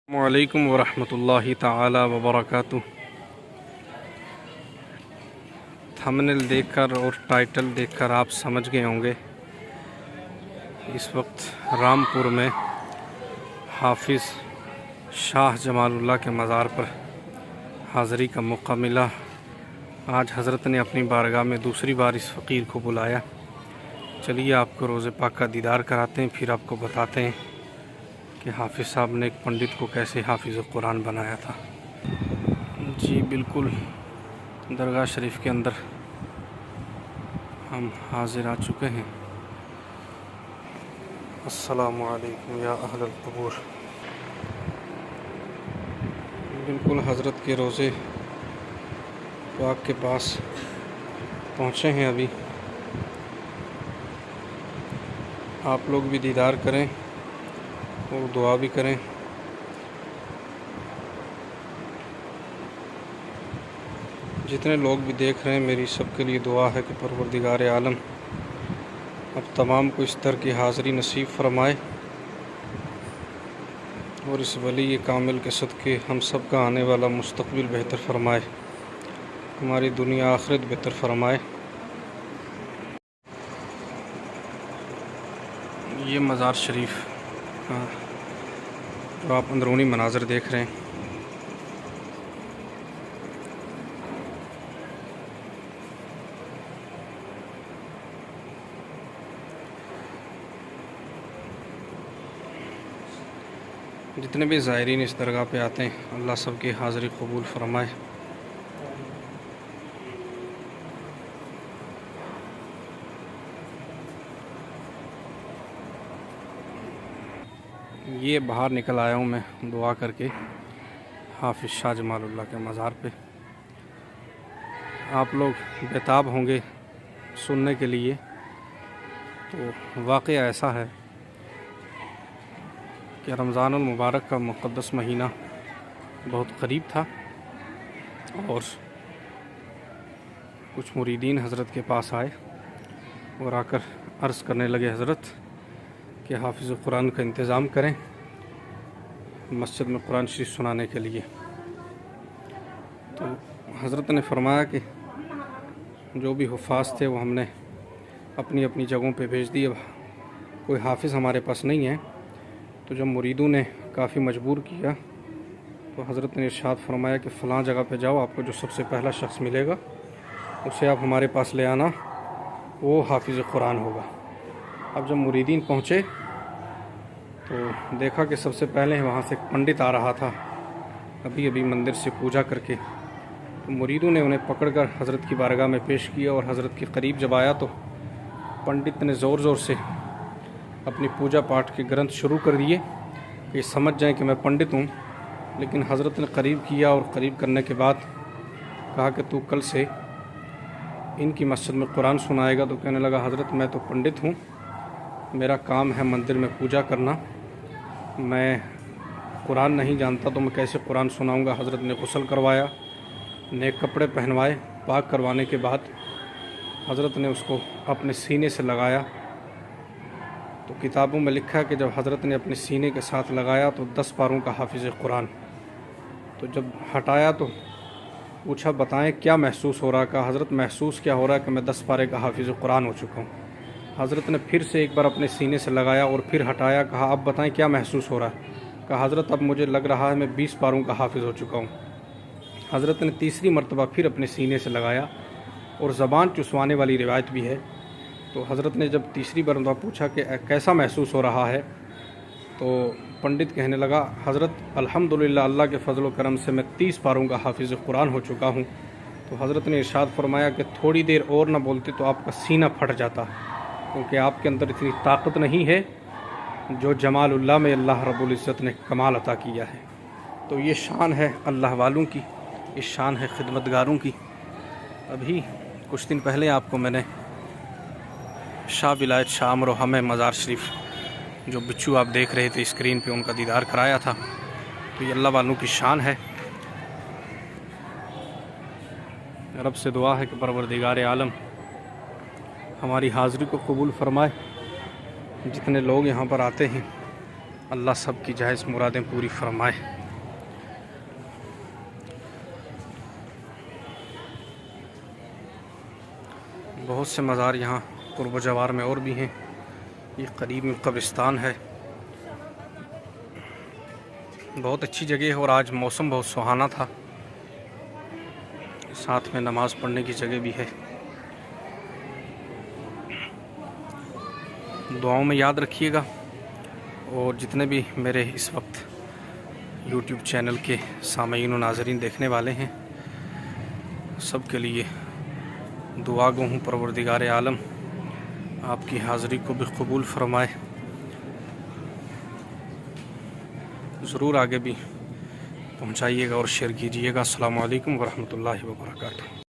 वालेकुम वरहमतुल्लाहि ताला वबरकातुह। थंबनेल देखकर और टाइटल देखकर आप समझ गए होंगे इस वक्त रामपुर में हाफिज़ शाह जमालुल्लाह के मज़ार पर हाज़री का मौका मिला। आज हज़रत ने अपनी बारगाह में दूसरी बार इस फ़कीर को बुलाया। चलिए आपको रोज़े पाक का दीदार कराते हैं, फिर आपको बताते हैं कि हाफिज़ साहब ने एक पंडित को कैसे हाफिज़ कुरान बनाया था। जी बिल्कुल, दरगाह शरीफ के अंदर हम हाजिर आ चुके हैं। अस्सलामु अलैकुम या अहलल क़ुबूर। बिल्कुल हज़रत के रोज़े पाक के पास पहुँचे हैं अभी। आप लोग भी दीदार करें और दुआ भी करें। जितने लोग भी देख रहे हैं, मेरी सबके लिए दुआ है कि परवरदिगार आलम अब तमाम को इस दर की हाज़री नसीब फरमाए और इस वली कामिल के सदक़े हम सब का आने वाला मुस्तक़बिल बेहतर फरमाए, हमारी दुनिया आखिरत बेहतर फरमाए। ये मज़ार शरीफ का जो आप अंदरूनी मनाज़र देख रहे हैं, जितने भी ज़ायरीन इस दरगाह पे आते हैं, अल्लाह सबकी हाज़री कबूल फरमाए। ये बाहर निकल आया हूँ मैं दुआ करके हाफिज़ शाह जमालुल्लाह के मज़ार पे। आप लोग बेताब होंगे सुनने के लिए। तो वाक़या ऐसा है कि रमज़ानुल मुबारक का मुक़द्दस महीना बहुत क़रीब था और कुछ मुरीदीन हज़रत के पास आए और आकर अर्ज़ करने लगे, हज़रत कि हाफिज़ कुरान का इंतज़ाम करें मस्जिद में कुरान शरीफ सुनाने के लिए। तो हज़रत ने फरमाया कि जो भी हुफ़ाज़ थे वो हमने अपनी अपनी जगहों पे भेज दिए, कोई हाफिज़ हमारे पास नहीं है। तो जब मुरीदों ने काफ़ी मजबूर किया तो हज़रत ने इरशाद फरमाया कि फ़लाँ जगह पे जाओ, आपको जो सबसे पहला शख्स मिलेगा उसे आप हमारे पास ले आना, वो हाफिज़ कुरान होगा। अब जब मुरीदीन पहुँचे तो देखा कि सबसे पहले वहाँ से एक पंडित आ रहा था, अभी अभी मंदिर से पूजा करके। तो मुरीदों ने उन्हें पकड़कर हज़रत की बारगाह में पेश किया और हज़रत के करीब जब आया तो पंडित ने ज़ोर ज़ोर से अपनी पूजा पाठ के ग्रंथ शुरू कर दिए कि समझ जाएं कि मैं पंडित हूँ। लेकिन हज़रत ने करीब किया और करीब करने के बाद कहा कि तू कल से इनकी मस्जिद में कुरान सुनाएगा। तो कहने लगा, हज़रत मैं तो पंडित हूँ, मेरा काम है मंदिर में पूजा करना, मैं कुरान नहीं जानता तो मैं कैसे कुरान सुनाऊँगा। हज़रत ने गुस्ल करवाया, नेक कपड़े पहनवाए। पाक करवाने के बाद हज़रत ने उसको अपने सीने से लगाया। तो किताबों में लिखा है कि जब हज़रत ने अपने सीने के साथ लगाया तो 10 पारों का हाफिज़ कुरान। तो जब हटाया तो पूछा, बताएं क्या महसूस हो रहा। कहा, हज़रत महसूस क्या हो रहा है कि मैं 10 पारे का हाफिज़ कुरान हो चुका हूँ। हज़रत ने फिर से एक बार अपने सीने से लगाया और फिर हटाया। कहा, अब बताएं क्या महसूस हो रहा है। कहा, हज़रत अब मुझे लग रहा है मैं 20 पारों का हाफिज़ हो चुका हूँ। हज़रत ने तीसरी मरतबा फिर अपने सीने से लगाया और ज़बान चुसवाने वाली रिवायत भी है। तो हज़रत ने जब तीसरी मरतबा पूछा कि कैसा महसूस हो रहा है, तो पंडित कहने लगा, हज़रत अल्हम्दुलिल्लाह अल्लाह के फ़ज़ल व करम से मैं 30 पारों का हाफिज़ कुरान हो चुका हूँ। तो हज़रत ने इरशाद फरमाया कि थोड़ी देर और ना बोलते तो आपका सीना फट जाता, क्योंकि आपके अंदर इतनी ताकत नहीं है जो जमालुल्लाह में अल्लाह रब्बुल इज़्ज़त ने कमाल अता किया है। तो ये शान है अल्लाह वालों की, ये शान है खिदमतगारों की। अभी कुछ दिन पहले आपको मैंने शाह विलायत शाह अमरोहा में मज़ार शरीफ जो बिच्छू आप देख रहे थे स्क्रीन पे, उनका दीदार कराया था। तो ये अल्लाह वालों की शान है। रब से दुआ है कि परवरदिगार आलम हमारी हाज़री को कबूल फ़रमाए। जितने लोग यहाँ पर आते हैं अल्लाह सब की जायज़ मुरादें पूरी फरमाए। बहुत से मज़ार यहाँ कुर्ब जवार में और भी हैं। ये करीब में कब्रिस्तान है। बहुत अच्छी जगह है और आज मौसम बहुत सुहाना था, साथ में नमाज़ पढ़ने की जगह भी है। दुआओं में याद रखिएगा और जितने भी मेरे इस वक्त यूट्यूब चैनल के सामीन व नाज़रीन देखने वाले हैं, सब के लिए दुआ गो हूँ परवरदिगार आलम आपकी हाज़िरी को भी कबूल फरमाए। ज़रूर आगे भी पहुँचाइएगा और शेयर कीजिएगा। अस्सलामु अलैकुम वरहमतुल्लाहि वबरकातुहू।